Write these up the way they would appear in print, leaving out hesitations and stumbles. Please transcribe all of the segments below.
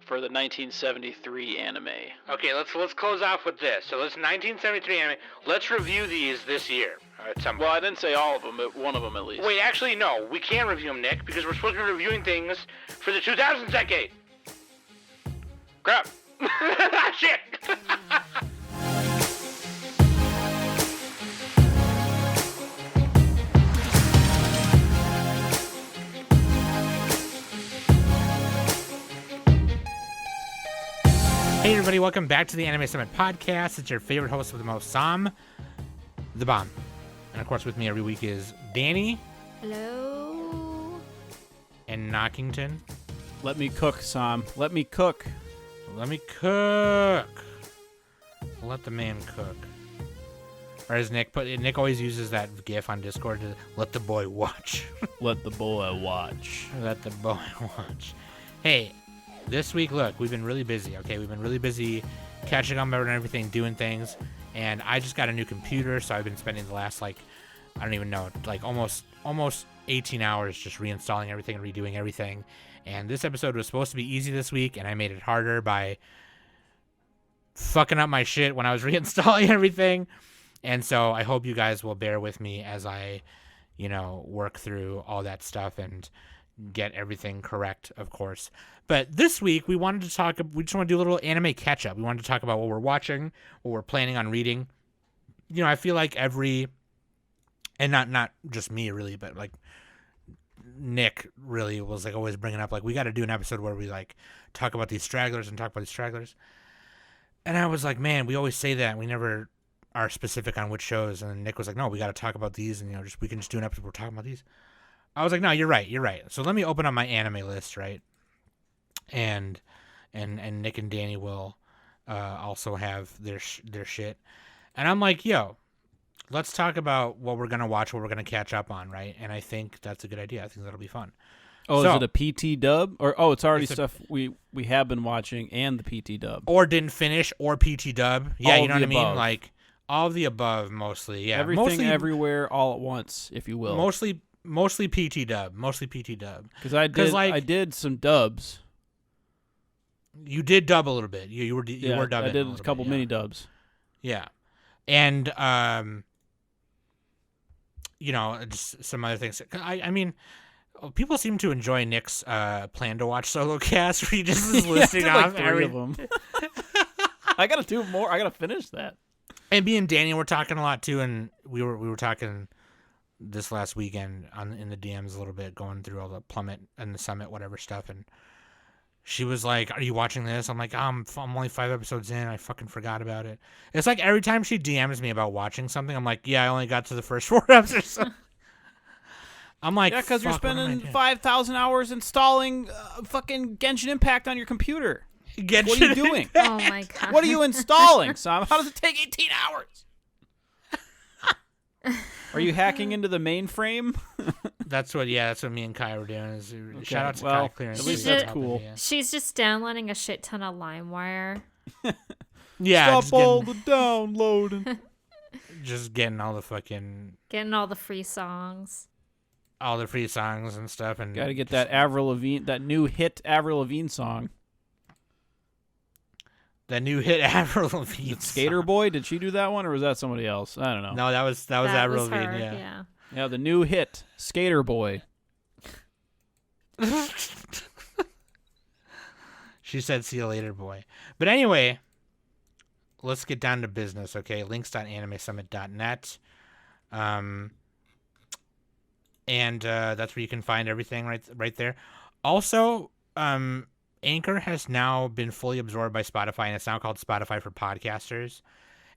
for the 1973 anime. Okay, let's close off with this. So let's 1973 anime. Let's review these this year. At some point. Well, I didn't say all of them, but one of them at least. Wait, actually, no. We can't review them, Nick, because we're supposed to be reviewing things for the 2000s decade. Crap. Shit. Hey everybody, welcome back to the Anime Summit Podcast. It's your favorite host with the most, Sam, the Bomb. And of course with me every week is Danny. Hello. And Knockington. Let me cook, Sam. Let me cook. Let me cook. Let the man cook. Or as Nick always uses that gif on Discord to let the boy watch. Let the boy watch. Let the boy watch. Hey, this week, look, we've been really busy, okay? We've been really busy catching up on everything, doing things, and I just got a new computer, so I've been spending the last, I don't even know, almost 18 hours just reinstalling everything and redoing everything. And this episode was supposed to be easy this week, and I made it harder by fucking up my shit when I was reinstalling everything. And so I hope you guys will bear with me as I, work through all that stuff and get everything correct, of course. But this week we just want to do a little anime catch up. We wanted to talk about what we're watching, what we're planning on reading. I feel like and not just me really, but Nick really was always bringing up we got to do an episode where we talk about these stragglers. And I was like, man, we always say that and we never are specific on which shows. And Nick was like, no, we got to talk about these, and we can just do an episode where we're talking about these. I was like, no, you're right. So let me open up my anime list, right? And Nick and Danny will also have their shit. And I'm like, yo, let's talk about what we're gonna watch, what we're gonna catch up on, right? And I think that's a good idea. I think that'll be fun. Oh, so, is it a PT dub? Or it's already stuff we have been watching and the PT dub. Or didn't finish, or PT dub. Yeah, you know what I mean? All of the above mostly. Yeah. Everything everywhere all at once, if you will. Mostly PT dub. Because I did some dubs. You did dub a little bit. You were dubbing. I did a couple mini dubs. Yeah, and just some other things. I mean, people seem to enjoy Nick's plan to watch solo cast where he just is listing off three of them. I gotta do more. I gotta finish that. And me and Danny were talking a lot too, and we were talking this last weekend in the DMs a little bit, going through all the Plummet and the Summit whatever stuff, and she was like, are you watching this? I'm like, I'm only 5 episodes in. I fucking forgot about it. It's like every time she DMs me about watching something, I'm like, yeah, I only got to the first 4 episodes. I'm like, yeah, because you're spending 5,000 hours installing fucking Genshin Impact on your computer. What are you doing? Oh my god. What are you installing, Sam? How does it take 18 hours? Are you hacking into the mainframe? That's what me and Kai were doing. Shout out to Kai clearing. At least that's cool. Yeah. She's just downloading a shit ton of LimeWire. Yeah. Stop all the downloading. Just getting all the fucking... Getting all the free songs. All the free songs and stuff. And gotta get that Avril Lavigne, that new hit Avril Lavigne song. The new hit Avril Lavigne. Skater Boy? Did she do that one, or was that somebody else? I don't know. No, that was Avril Lavigne. Yeah. Yeah, the new hit Skater Boy. She said, "See you later, boy." But anyway, let's get down to business, okay? Links.animesummit.net, and that's where you can find everything right there. Also, Anchor has now been fully absorbed by Spotify, and it's now called Spotify for Podcasters.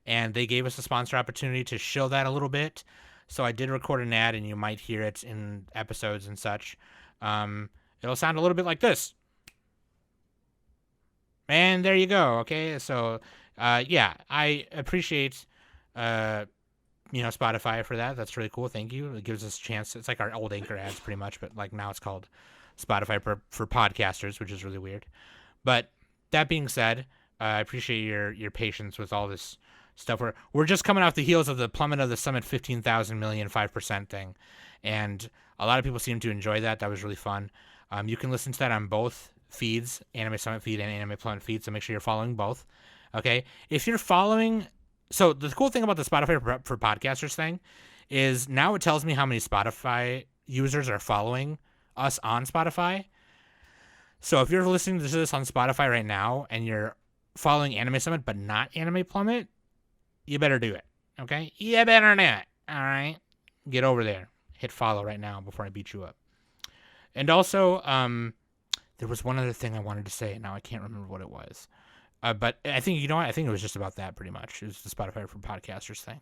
And they gave us a sponsor opportunity to shill that a little bit. So I did record an ad, and you might hear it in episodes and such. It'll sound a little bit like this. And there you go, okay? So, I appreciate, Spotify for that. That's really cool. Thank you. It gives us a chance. It's like our old Anchor ads pretty much, but now it's called Spotify for podcasters, which is really weird. But that being said, I appreciate your patience with all this stuff. We're just coming off the heels of the Plummet of the Summit 15,000 million 5% thing, and a lot of people seem to enjoy that. That was really fun. You can listen to that on both feeds, Anime Summit feed and Anime Plummet feed, so make sure you're following both. Okay? If you're following... So the cool thing about the Spotify for Podcasters thing is now it tells me how many Spotify users are following us on Spotify. So if you're listening to this on Spotify right now and you're following Anime Summit but not Anime Plummet, you better do it. Okay? You better do it. All right? Get over there. Hit follow right now before I beat you up. And also, there was one other thing I wanted to say. Now I can't remember what it was. But I think, you know what? I think it was just about that pretty much. It was the Spotify for Podcasters thing.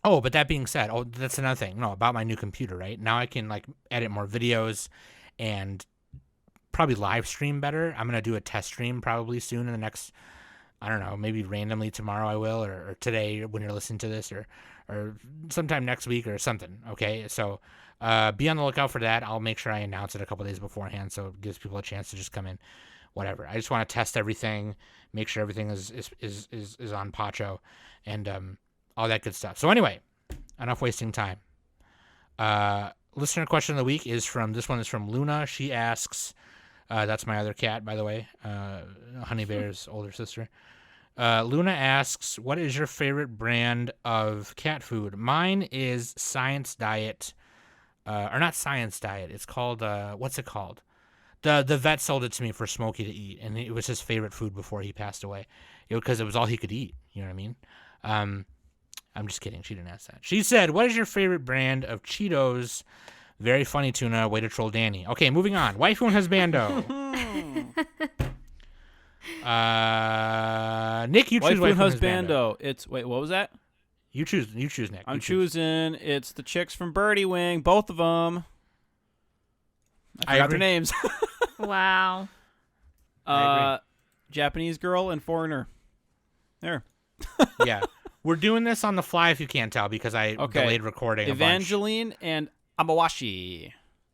But that being said, that's another thing. No, about my new computer, right? Now I can like edit more videos and probably live stream better. I'm going to do a test stream probably soon in the next, I don't know, maybe randomly tomorrow I will, or today when you're listening to this, or sometime next week or something. Okay. So, be on the lookout for that. I'll make sure I announce it a couple days beforehand. So it gives people a chance to just come in. Whatever. I just want to test everything, make sure everything is on Pacho, and all that good stuff. So anyway, enough wasting time. Listener question of the week is from Luna. She asks, that's my other cat, by the way, Hunny Bear's older sister. Luna asks, what is your favorite brand of cat food? Mine is Science Diet, or not Science Diet. It's called, what's it called? The vet sold it to me for Smokey to eat, and it was his favorite food before he passed away, because it was all he could eat. You know what I mean? I'm just kidding. She didn't ask that. She said, what is your favorite brand of Cheetos? Very funny, Tuna. Way to troll Danny. Okay, moving on. Waifu and Husbando. Nick, you choose Waifu and Waifu and Husbando. It's what was that? You choose, Nick. I'm choosing. It's the chicks from Birdie Wing, both of them. I forgot their names. Wow. Japanese girl and foreigner. There. Yeah. We're doing this on the fly if you can't tell because I delayed recording Evangeline and Amawashi.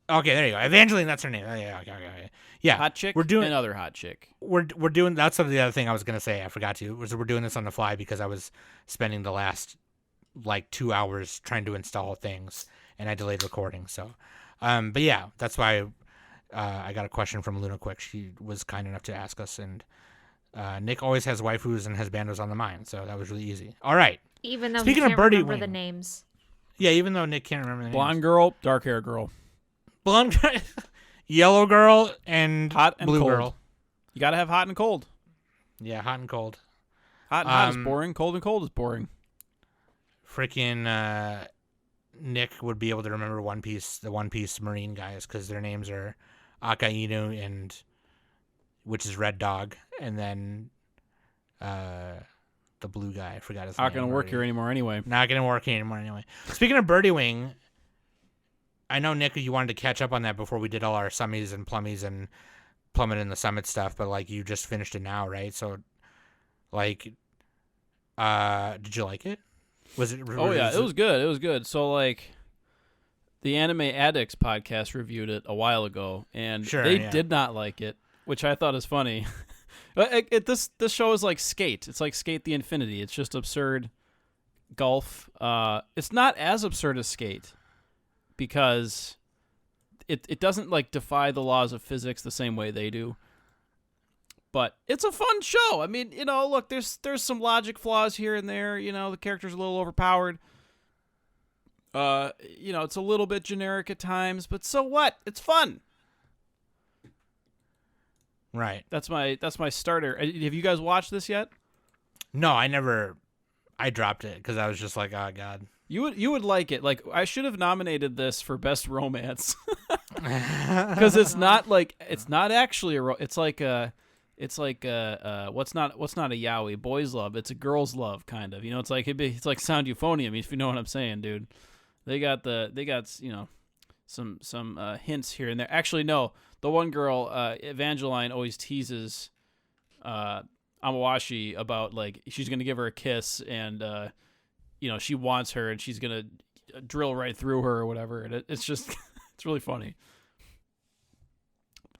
Okay, there you go. Evangeline, that's her name. Oh, yeah, okay. Yeah. Hot chick and other hot chick. We're doing, that's the other thing I was going to say. I forgot to. We're doing this on the fly because I was spending the last, 2 hours trying to install things, and I delayed recording, so. But yeah, that's why I got a question from Luna Quick. She was kind enough to ask us, and Nick always has waifus and husbandos on the mind, so that was really easy. All right. Even though Speaking he can't of Birdie remember Wing, the names. Yeah, even though Nick can't remember the names. Blonde girl, dark hair girl. Blonde girl, yellow girl, and hot and blue cold. girl. You gotta have hot and cold. Yeah, hot and cold. Hot and hot is boring. Cold and cold is boring. Freaking Nick would be able to remember the One Piece Marine guys because their names are Akainu and which is Red Dog, and then the blue guy. I forgot his name. Not gonna work here anymore anyway. Not gonna work here anymore anyway. Speaking of Birdie Wing, I know Nick, you wanted to catch up on that before we did all our summies and plummies and plummet and the summit stuff, but you just finished it now, right? So did you like it? Was it? Oh yeah, it was good. It was good. So the Anime Addicts podcast reviewed it a while ago, and they did not like it, which I thought is funny. This show is like Skate. It's like Skate the Infinity. It's just absurd golf. It's not as absurd as Skate because it doesn't defy the laws of physics the same way they do. But it's a fun show. I mean, look, there's some logic flaws here and there. The character's a little overpowered. It's a little bit generic at times, but so what? It's fun. Right. That's my starter. Have you guys watched this yet? No, I never. I dropped it because I was just like, oh god. You would like it. I should have nominated this for best romance because it's not actually a it's like what's not a yaoi, boys love. It's a girls love kind of. It's like Sound Euphonium, if you know what I'm saying, dude. They got some hints here and there. Actually, no. The one girl, Evangeline, always teases Amawashi about she's gonna give her a kiss and she wants her and she's gonna drill right through her or whatever. And it's just it's really funny.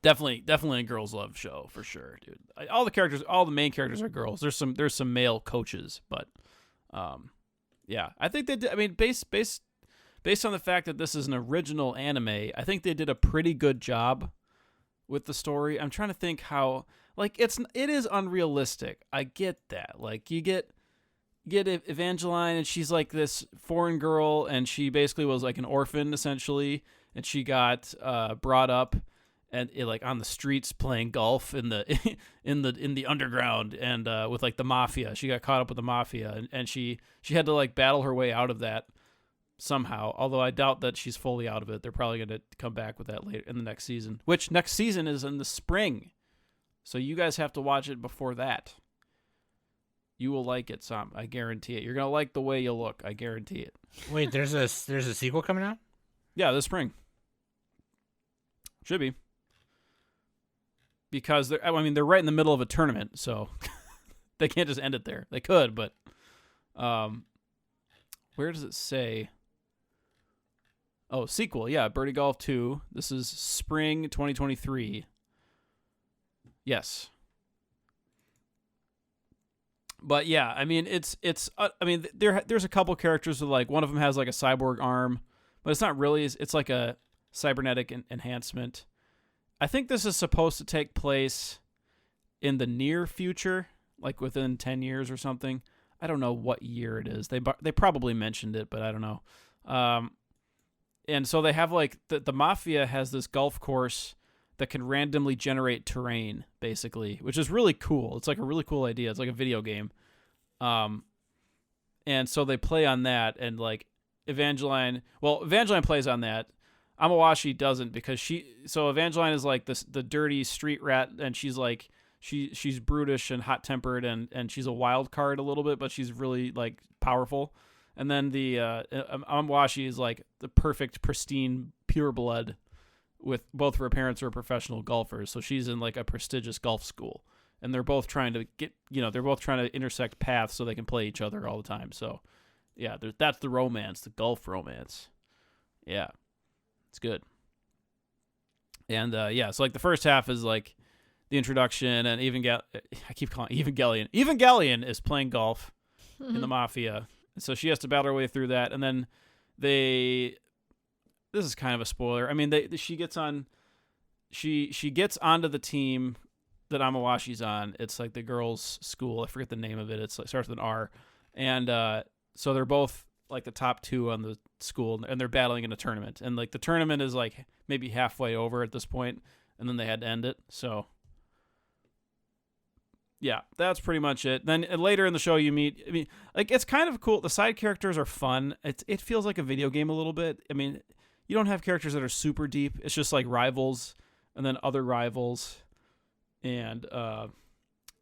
Definitely a girls' love show for sure, dude. All the main characters are girls. There's some male coaches, but yeah, I think they did. I mean, based on the fact that this is an original anime, I think they did a pretty good job with the story. I'm trying to think how, like, it is unrealistic. I get that. Like, you get Evangeline, and she's like this foreign girl, and she basically was like an orphan essentially, and she got brought up and like on the streets playing golf in the in the underground, and with like the mafia. She got caught up with the mafia, and she had to like battle her way out of that somehow. Although I doubt that she's fully out of it. They're probably going to come back with that later in the next season, which next season is in the spring. So you guys have to watch it before that. You will like it, Sam. I guarantee it. You're going to like the way you look. I guarantee it. Wait, there's a sequel coming out? Yeah, this spring. Should be. Because they're right in the middle of a tournament, so they can't just end it there. They could, but where does it say? Oh, sequel. Yeah, Birdie Golf 2. This is spring 2023. Yes. But yeah, I mean, it's I mean, there's a couple characters with like one of them has like a cyborg arm, but it's not really. It's like a cybernetic enhancement. I think this is supposed to take place in the near future, like within 10 years or something. I don't know what year it is. They probably mentioned it, but I don't know. And so they have like the mafia has this golf course that can randomly generate terrain, basically, which is really cool. It's like a really cool idea. It's like a video game. And so they play on that, and like Evangeline plays on that. Amawashi doesn't, because Evangeline is like the dirty street rat, and she's like she's brutish and hot tempered, and she's a wild card a little bit, but she's really like powerful. And then the Amawashi is like the perfect, pristine, pure blood, with both of her parents are professional golfers, so she's in like a prestigious golf school, and they're both trying to intersect paths so they can play each other all the time. So yeah, that's the romance, the golf romance. Yeah, it's good. And yeah, so like the first half is like the introduction, and I keep calling it Evangelion. Evangelion is playing golf in the mafia, so she has to battle her way through that, and then this is kind of a spoiler. I mean, she gets onto the team that Amawashi's on. It's like the girls' school. I forget the name of it. It starts with an R. And so they're both like the top two on the school, and they're battling in a tournament. And like the tournament is like maybe halfway over at this point, and then they had to end it. So yeah, that's pretty much it. Then later in the show, you meet. I mean, like it's kind of cool. The side characters are fun. It feels like a video game a little bit. I mean, you don't have characters that are super deep. It's just like rivals, and then other rivals, and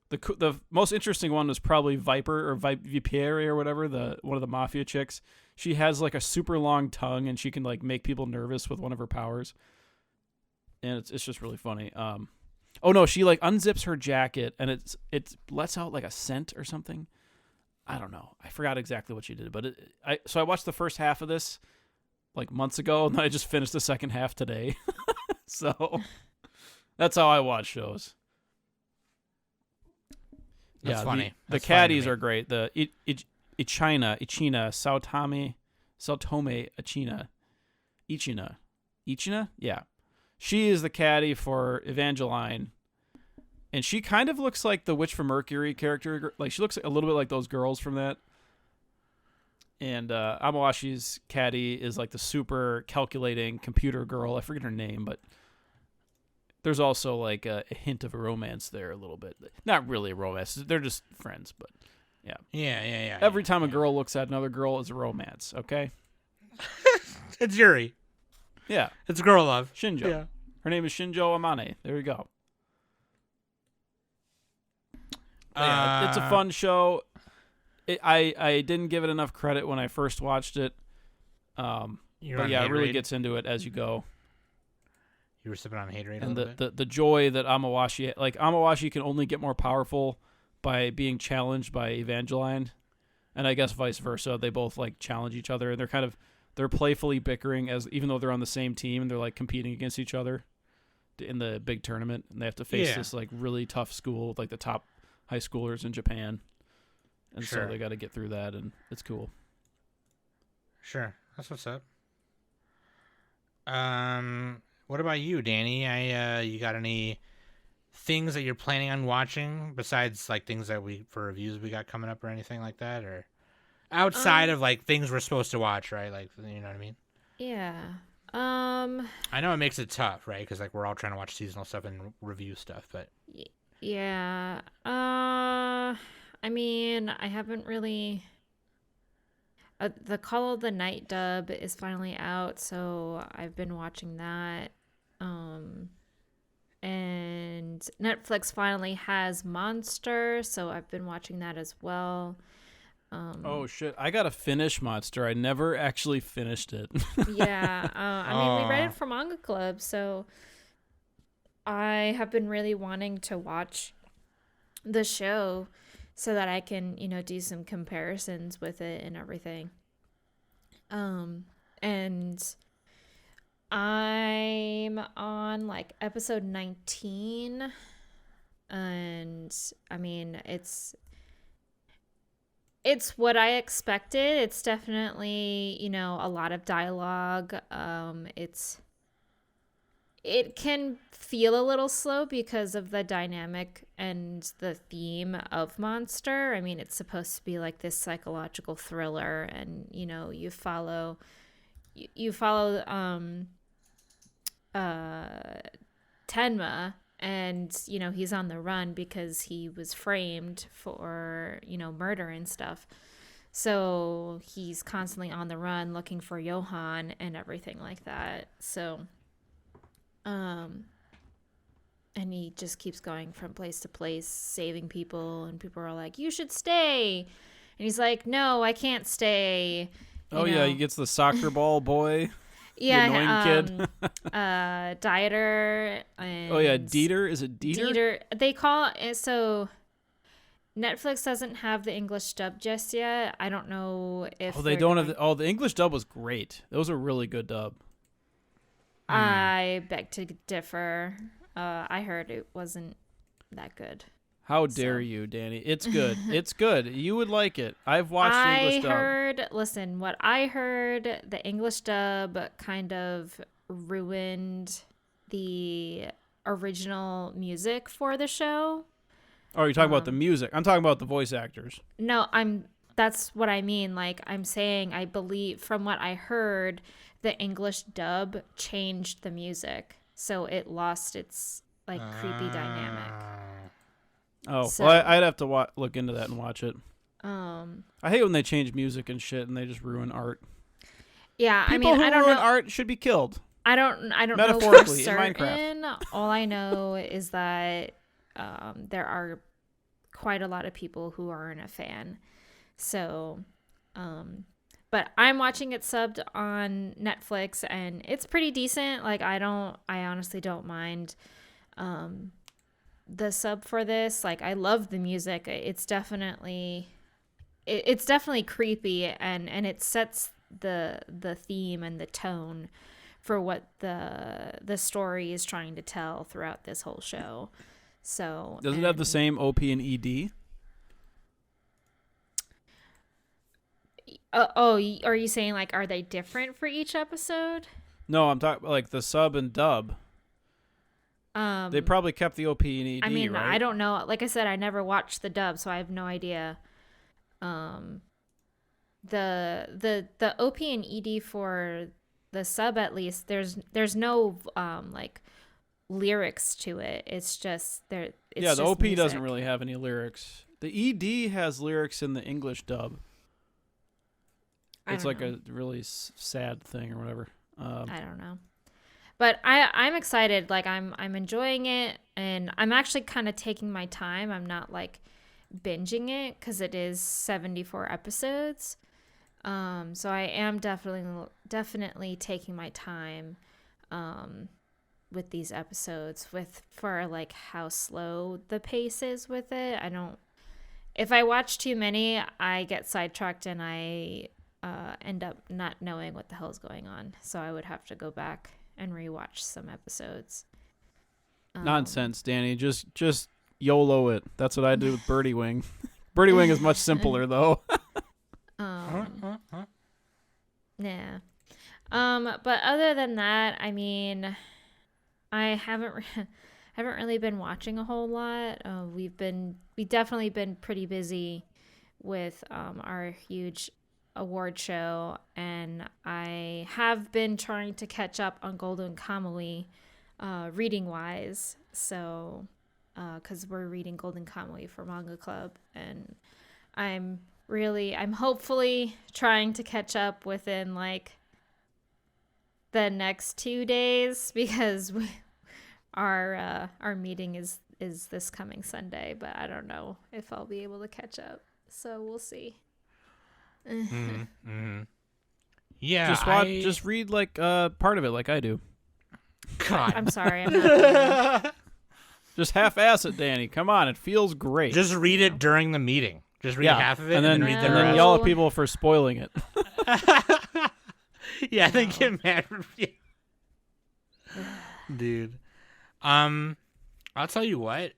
the most interesting one was probably Viper or Vipiere or whatever, one of the mafia chicks. She has like a super long tongue, and she can like make people nervous with one of her powers, and it's just really funny. Oh no, she like unzips her jacket, and it lets out like a scent or something. I don't know. I forgot exactly what she did, but I watched the first half of this like months ago, and I just finished the second half today. So that's how I watch shows. That's funny. The caddies are great. The Ichina, Saotome Ichina, yeah. She is the caddy for Evangeline, and she kind of looks like the Witch from Mercury character. Like she looks a little bit like those girls from that. And Amawashi's caddy is like the super calculating computer girl. I forget her name, but there's also like a hint of a romance there a little bit. Not really a romance. They're just friends, but yeah. Yeah. Every time a girl looks at another girl, it's a romance, okay? It's Yuri. Yeah. It's girl love. Shinjo. Yeah. Her name is Shinjo Amane. There you go. Yeah, it's a fun show. I didn't give it enough credit when I first watched it. But yeah, it really gets into it as you go. You were sipping on haterade and a little bit? the joy that Amawashi can only get more powerful by being challenged by Evangeline, and I guess vice versa. They both like challenge each other, and they're playfully bickering even though they're on the same team, and they're like competing against each other in the big tournament, and they have to face this like really tough school with like the top high schoolers in Japan. And so they got to get through that, and it's cool. Sure. That's what's up. What about you, Danny? You got any things that you're planning on watching besides like things that for reviews we got coming up or anything like that, or outside of like things we're supposed to watch, right? Like, you know what I mean? Yeah. I know it makes it tough, right? Because like we're all trying to watch seasonal stuff and review stuff, but Yeah. I mean, I haven't really. The Call of the Night dub is finally out, so I've been watching that. And Netflix finally has Monster, so I've been watching that as well. Oh shit! I gotta finish Monster. I never actually finished it. Yeah. I mean, we read it for Manga Club, so I have been really wanting to watch the show so that I can, do some comparisons with it and everything. And I'm on like episode 19, and I mean, it's what I expected. It's definitely, a lot of dialogue. It can feel a little slow because of the dynamic and the theme of Monster. I mean, it's supposed to be like this psychological thriller, and you follow Tenma, and he's on the run because he was framed for murder and stuff. So he's constantly on the run looking for Johan and everything like that. So and he just keeps going from place to place, saving people, and people are like, "You should stay," and he's like, "No, I can't stay." Yeah, he gets the soccer ball boy. Yeah, the annoying kid. Dieter. And Dieter. Is it Dieter? Dieter. They call it, so Netflix doesn't have the English dub just yet. I don't know if they don't have. The English dub was great. That was a really good dub. I beg to differ. I heard it wasn't that good. How dare you, Danny? It's good. It's good. You would like it. I've watched the English dub. Listen, what I heard, the English dub kind of ruined the original music for the show. Oh, you're talking about the music. I'm talking about the voice actors. No, that's what I mean. Like, I'm saying, I believe, from what I heard, the English dub changed the music, so it lost its like creepy dynamic. Oh, so, well, I'd have to look into that and watch it. I hate when they change music and shit and they just ruin art. Yeah, People I don't ruin know. Art should be killed. I don't know for certain. All I know is that there are quite a lot of people who aren't a fan. So, but I'm watching it subbed on Netflix, and it's pretty decent. Like, I honestly don't mind the sub for this. Like, I love the music. It's definitely creepy, and it sets the theme and the tone for what the story is trying to tell throughout this whole show. So does it have the same OP and ED? Are you saying like, are they different for each episode? No, I'm talking like the sub and dub. They probably kept the OP and ED. I mean, right? I don't know. Like I said, I never watched the dub, so I have no idea. The OP and ED for the sub, at least, there's no like lyrics to it. It's just there. Yeah, the OP music. doesn't really have any lyrics. The ED has lyrics in the English dub. It's like a really sad thing or whatever. I don't know. But I'm excited. Like, I'm enjoying it, and I'm actually kind of taking my time. I'm not like binging it because it is 74 episodes. So I am definitely taking my time with these episodes for like how slow the pace is with it. If I watch too many, I get sidetracked and I end up not knowing what the hell's going on. So I would have to go back and rewatch some episodes. Nonsense, Danny. Just YOLO it. That's what I do with Birdie Wing. Birdie Wing is much simpler though. Yeah. But other than that, I mean, I haven't really been watching a whole lot. We definitely been pretty busy with our huge award show, and I have been trying to catch up on Golden Kamuy reading wise. So, because we're reading Golden Kamuy for Manga Club, and I'm hopefully trying to catch up within like the next 2 days, because our meeting is this coming Sunday, but I don't know if I'll be able to catch up. So we'll see. Yeah, just read like part of it, like I do. God, I'm sorry, I'm not. Just half-ass it, Danny. Come on, it feels great. just read it during the meeting. Just read half of it, and then read the and rest. then yell at people for spoiling it. Yeah, they get mad for you. Dude. I'll tell you what.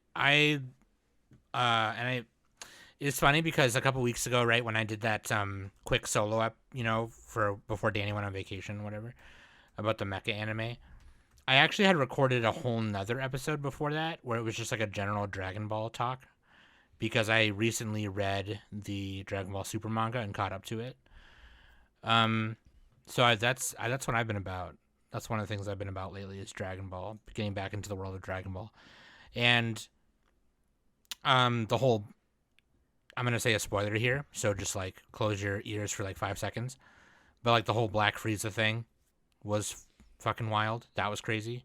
It's funny because a couple weeks ago, right, when I did that quick solo up, for before Danny went on vacation, whatever, about the mecha anime, I actually had recorded a whole nother episode before that where it was just like a general Dragon Ball talk, because I recently read the Dragon Ball Super manga and caught up to it. So that's what I've been about. That's one of the things I've been about lately is Dragon Ball, getting back into the world of Dragon Ball. And the whole, I'm going to say a spoiler here, so just like close your ears for like 5 seconds. But like the whole Black Frieza thing was fucking wild. That was crazy.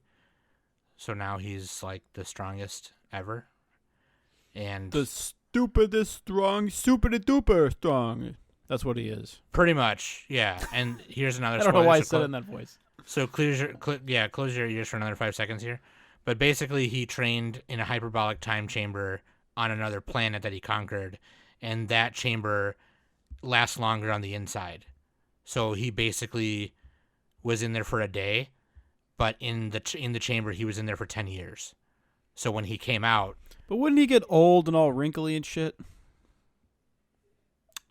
So now he's like the strongest ever. And the stupidest strong, super duper strong. That's what he is. Pretty much, yeah. And here's another spoiler. I don't know why I said it in that voice. So close your ears for another 5 seconds here. But basically, he trained in a hyperbolic time chamber on another planet that he conquered, and that chamber lasts longer on the inside. So he basically was in there for a day, but in the chamber he was in there for 10 years. So when he came out, but wouldn't he get old and all wrinkly and shit?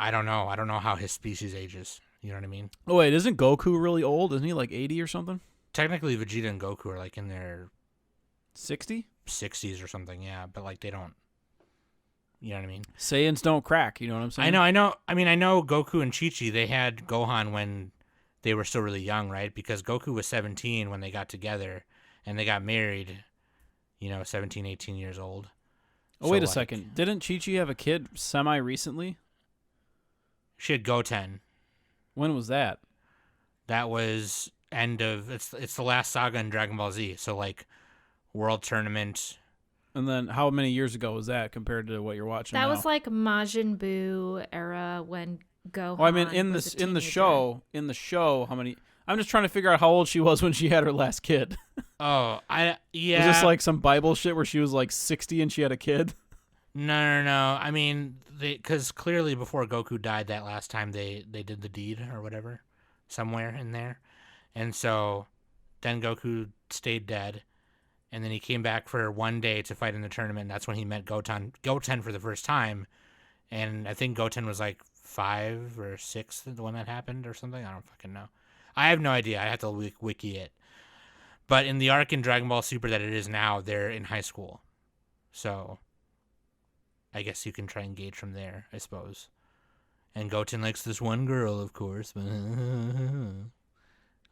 I don't know. I don't know how his species ages. You know what I mean? Oh wait, isn't Goku really old? Isn't he like 80 or something? Technically, Vegeta and Goku are like in their 60s or something. Yeah, but like they don't. You know what I mean? Saiyans don't crack. You know what I'm saying? I know. I mean, I know Goku and Chi-Chi, they had Gohan when they were still really young, right? Because Goku was 17 when they got together, and they got married, 17, 18 years old. Oh, wait a second. Didn't Chi-Chi have a kid semi-recently? She had Goten. When was that? That was it's the last saga in Dragon Ball Z. So, like, World Tournament. And then how many years ago was that compared to what you're watching now? That was like Majin Buu era when Gohan Oh, I mean, in the show, how many? I'm just trying to figure out how old she was when she had her last kid. Oh, yeah. Was this like some Bible shit where she was like 60 and she had a kid? No. I mean, because clearly before Goku died that last time, they did the deed or whatever, somewhere in there. And so then Goku stayed dead, and then he came back for one day to fight in the tournament. And that's when he met Goten for the first time. And I think Goten was like 5 or 6 the one that happened or something. I don't fucking know. I have no idea. I have to wiki it. But in the arc in Dragon Ball Super that it is now, they're in high school. So I guess you can try and gauge from there, I suppose. And Goten likes this one girl, of course.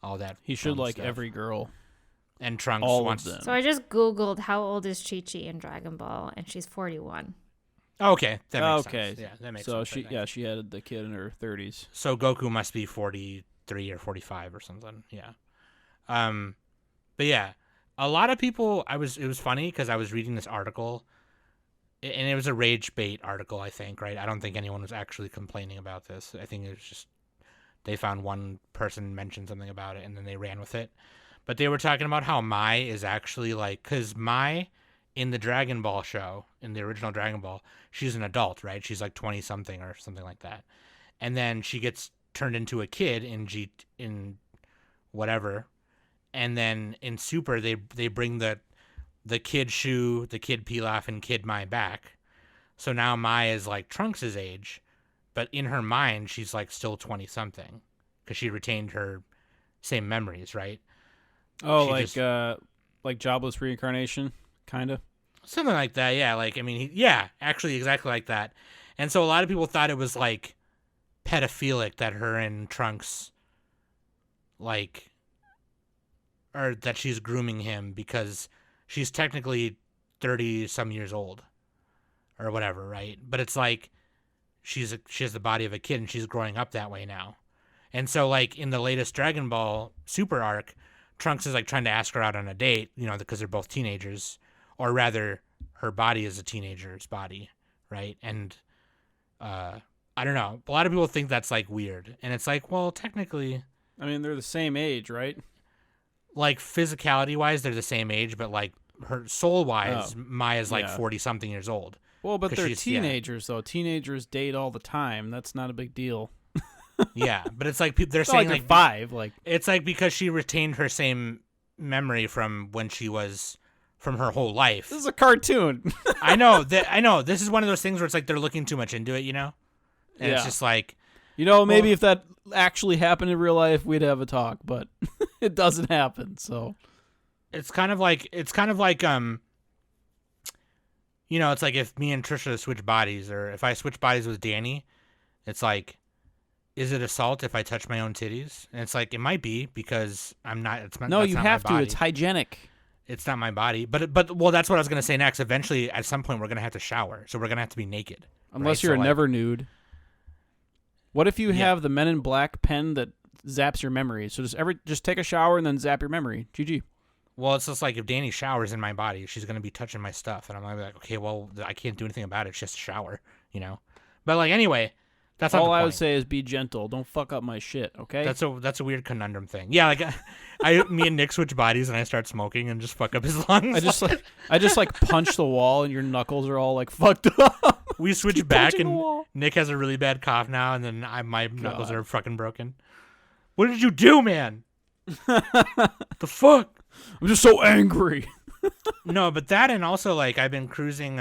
All that. He should like stuff. every girl. And Trunks all wants of them. So I just Googled how old is Chi-Chi in Dragon Ball, and she's 41. Okay, that makes sense. Yeah, that makes sense. So she had the kid in her 30s. So Goku must be 43 or 45 or something. Yeah. But yeah, a lot of people. It was funny because I was reading this article, and it was a rage bait article. I think, right? I don't think anyone was actually complaining about this. I think it was just they found one person mentioned something about it, and then they ran with it. But they were talking about how Mai is actually like, because Mai in the Dragon Ball show, in the original Dragon Ball, she's an adult, right? She's like 20 something or something like that. And then she gets turned into a kid in whatever. And then in Super, they bring the kid Shu, the kid Pilaf, and kid Mai back. So now Mai is like Trunks' age, but in her mind, she's like still 20 something because she retained her same memories, right? Oh, she like jobless reincarnation, kind of. Something like that, yeah. Like, I mean, actually exactly like that. And so a lot of people thought it was, like, pedophilic that her and Trunks, like, or that she's grooming him because she's technically 30-some years old or whatever, right? But it's like she has the body of a kid and she's growing up that way now. And so, like, in the latest Dragon Ball Super arc, Trunks is, like, trying to ask her out on a date, you know, because they're both teenagers. Or rather, her body is a teenager's body, right? And I don't know. A lot of people think that's, like, weird. And it's like, well, technically... I mean, they're the same age, right? Like, physicality-wise, they're the same age, but, like, her soul-wise, Maya's, like, 40-something years old. Well, but they're teenagers, though. Teenagers date all the time. That's not a big deal. Yeah, but it's like they're it's saying, like, like, 5. Like, it's like because she retained her same memory from when she was... from her whole life. This is a cartoon. I know. This is one of those things where it's like they're looking too much into it, you know? And it's just like... You know, maybe if that actually happened in real life, we'd have a talk, but it doesn't happen, so... It's kind of like, you know, it's like if me and Trisha switch bodies, or if I switch bodies with Danny, it's like, is it assault if I touch my own titties? And it's like, it might be, because I'm not... It's not. No, you not have my to. body. It's hygienic. It's not my body, but well, that's what I was gonna say next. Eventually, at some point, we're gonna have to shower, so we're gonna have to be naked. Unless right? you're so, never nude. What if you have the Men in Black pen that zaps your memory? So just take a shower and then zap your memory. GG. Well, it's just like if Danny showers in my body, she's gonna be touching my stuff, and I'm gonna be like, okay, well, I can't do anything about it. It's just a shower, you know. But like anyway, that's not all the I point. would say is be gentle. Don't fuck up my shit, okay? That's a weird conundrum thing. Yeah, like me and Nick switch bodies and I start smoking and just fuck up his lungs. I just like punch the wall and your knuckles are all like fucked up. We switch back and Nick has a really bad cough now, and then my knuckles are fucking broken. What did you do, man? The fuck? I'm just so angry. No, but that, and also like I've been cruising.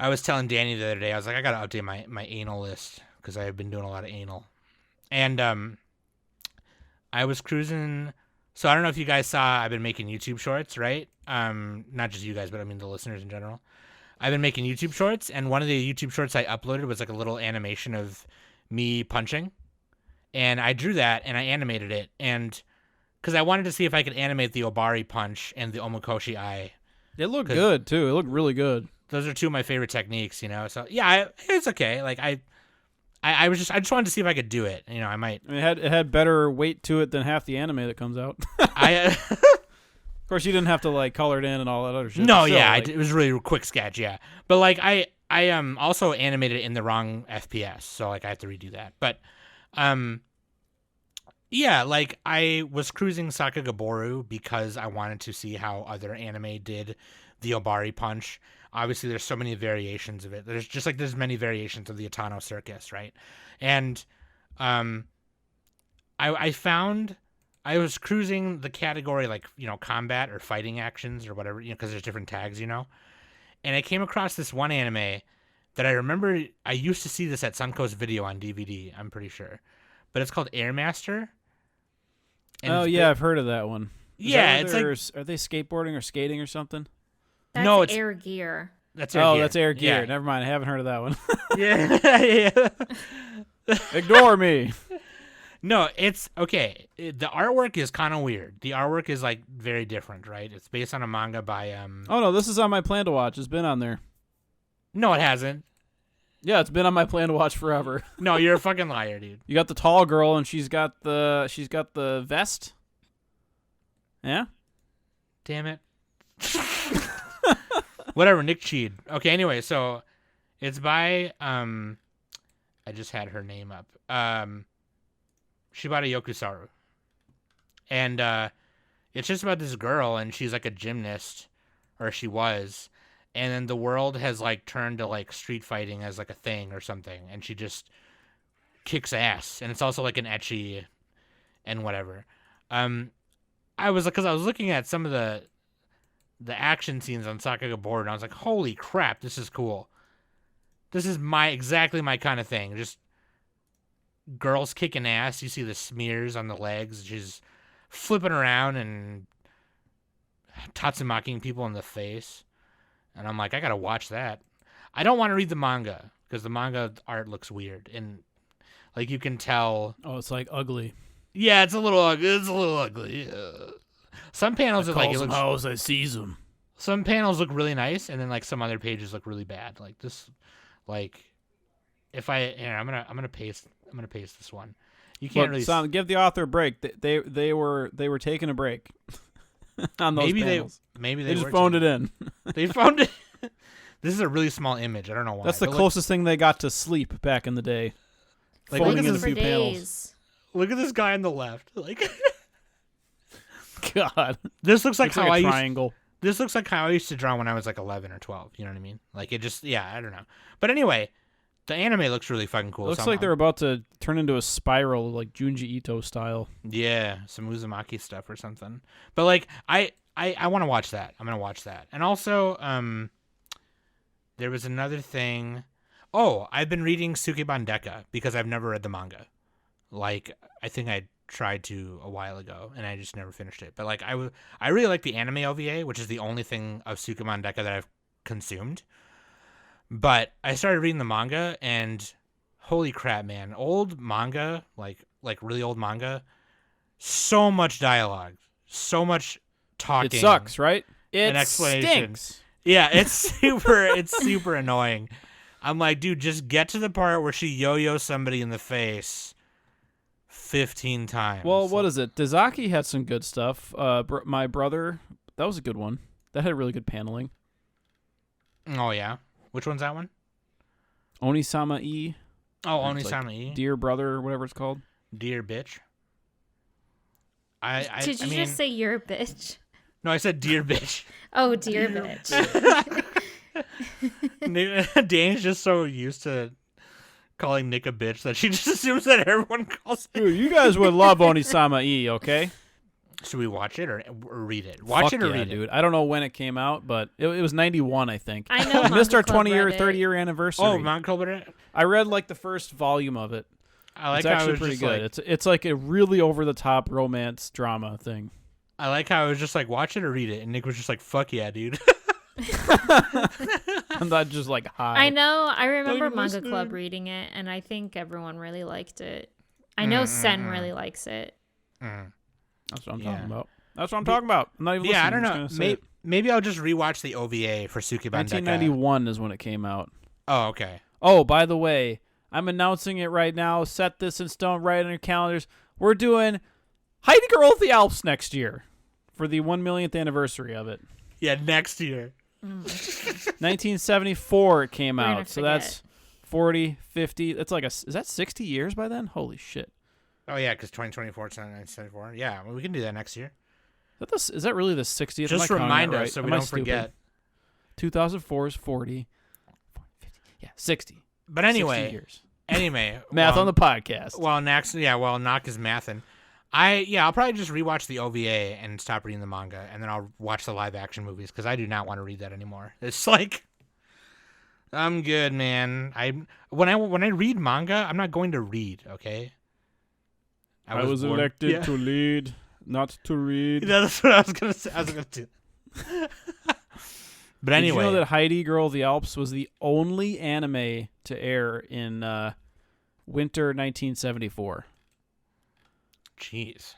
I was telling Danny the other day, I was like, I gotta update my anal list because I have been doing a lot of anal. And I was cruising. So I don't know if you guys saw, I've been making YouTube shorts, right? Not just you guys, but I mean the listeners in general. I've been making YouTube shorts, and one of the YouTube shorts I uploaded was like a little animation of me punching. And I drew that and I animated it, and because I wanted to see if I could animate the Obari punch and the Omokoshi eye. It looked good too. It looked really good. Those are two of my favorite techniques, you know. So yeah, it's okay. Like I just wanted to see if I could do it. You know, I might. I mean, it had better weight to it than half the anime that comes out. Of course, you didn't have to like color it in and all that other shit. No, still, yeah, like... it was really a quick sketch, yeah. But like I also animated it in the wrong FPS, so like I have to redo that. But yeah, like I was cruising Sakagaboru because I wanted to see how other anime did the Obari punch. Obviously, there's so many variations of it. There's many variations of the Atano Circus, right? And I found I was cruising the category like, you know, combat or fighting actions or whatever, you know, because there's different tags, you know. And I came across this one anime that I remember I used to see this at Suncoast Video on DVD, I'm pretty sure. But it's called Airmaster. And I've heard of that one. It's like, are they skateboarding or skating or something? That's Air Gear. That's Air Gear. That's Air Gear. Yeah. Never mind. I haven't heard of that one. Yeah. Ignore me. No, it's okay. The artwork is kind of weird. The artwork is like very different, right? It's based on a manga by Oh no, this is on my plan to watch. It's been on there. No, it hasn't. Yeah, it's been on my plan to watch forever. No, you're a fucking liar, dude. You got the tall girl and she's got the vest. Yeah? Damn it. Whatever, Nick Cheed. Okay, anyway, so it's by I just had her name up. Shibata Yokusaru. And it's just about this girl, and she's like a gymnast, or she was, and then the world has like turned to like street fighting as like a thing or something, and she just kicks ass, and it's also like an ecchi and whatever. Because I was looking at some of the action scenes on Sakagaboru, and I was like, holy crap, this is cool. This is exactly my kind of thing. Just girls kicking ass. You see the smears on the legs. She's flipping around and Tatsumaking people in the face, and I'm like, I gotta watch that. I don't want to read the manga because the manga art looks weird, and like you can tell. Oh, it's like ugly. Yeah, it's a little ugly. It's a little ugly. Some panels are like it looks. How I sees them. Some panels look really nice, and then like some other pages look really bad. Like this, like if I here, I'm gonna paste this one. You can't really give the author a break. They were taking a break on those panels. Maybe they just phoned it in. They phoned it. This is a really small image. I don't know why. That's the closest thing they got to sleep back in the day. Like phoning in a for few days. panels. Look at this guy on the left. Like, God, this looks like how a triangle. This looks like how I used to draw when I was like 11 or 12. You know what I mean? Like it just, yeah, I don't know. But anyway, the anime looks really fucking cool. It looks like they're about to turn into a spiral, like Junji Ito style. Yeah, some Uzumaki stuff or something. But like, I want to watch that. I'm gonna watch that. And also, there was another thing. Oh, I've been reading Sukeban Deka because I've never read the manga. Like, I think I tried to a while ago and I just never finished it. But like, I really like the anime OVA, which is the only thing of Sukeban Deka that I've consumed. But I started reading the manga and holy crap, man. Old manga, like really old manga, so much dialogue, so much talking. It sucks, right? It stinks. Yeah, it's super annoying. I'm like, dude, just get to the part where she yo-yos somebody in the face 15 times. Well, what is it? Dazaki had some good stuff. My brother, that was a good one. That had really good paneling. Oh, yeah. Which one's that one? Onisama E. Oh, Onisama E. Dear Brother, or whatever it's called. Dear Bitch. Did you just say you're a bitch? No, I said dear bitch. Oh, dear bitch. Dane's just so used to calling Nick a bitch that she just assumes that everyone calls it. Dude, you guys would love Onisama E, okay? Should we watch it or read it? Watch it or read it? Dude. I don't know when it came out, but it was 91, I think. I know. We missed our 20-year, 30-year anniversary. Oh, Mount Club. I read like the first volume of it. I like it's how actually it was pretty just good. like, It's like a really over-the-top romance drama thing. I like how it was just like, watch it or read it. And Nick was just like, fuck yeah, dude. I'm not just like, hi. I know. I remember Manga Club reading it, and I think everyone really liked it. I know Sen really likes it. That's what I'm talking about. That's what I'm talking about. I'm not even listening. I don't know. Maybe I'll just rewatch the OVA for Sukeban Deka. 1991 is when it came out. Oh, okay. Oh, by the way, I'm announcing it right now. Set this in stone right on your calendars. We're doing Heidi Girl of the Alps next year for the 1 millionth anniversary of it. Yeah, next year. 1974 it came out. So that's 40, 50. That's like is that 60 years by then? Holy shit. Oh, yeah, because 2024 is 1974. Yeah, well, we can do that next year. Is that really the 60th? Just remind us so we don't forget. 2004 is 40. 50. Yeah, 60. But anyway. 60 years. Anyway. Math on the podcast. Well, next, Knock is mathing. I'll probably just rewatch the OVA and stop reading the manga, and then I'll watch the live action movies because I do not want to read that anymore. It's like, I'm good, man. When I read manga, I'm not going to read. Okay. I was elected to lead, not to read. Yeah, that's what I was gonna say. I was gonna do. But anyway, did you know that Heidi Girl of the Alps was the only anime to air in winter 1974? Jeez.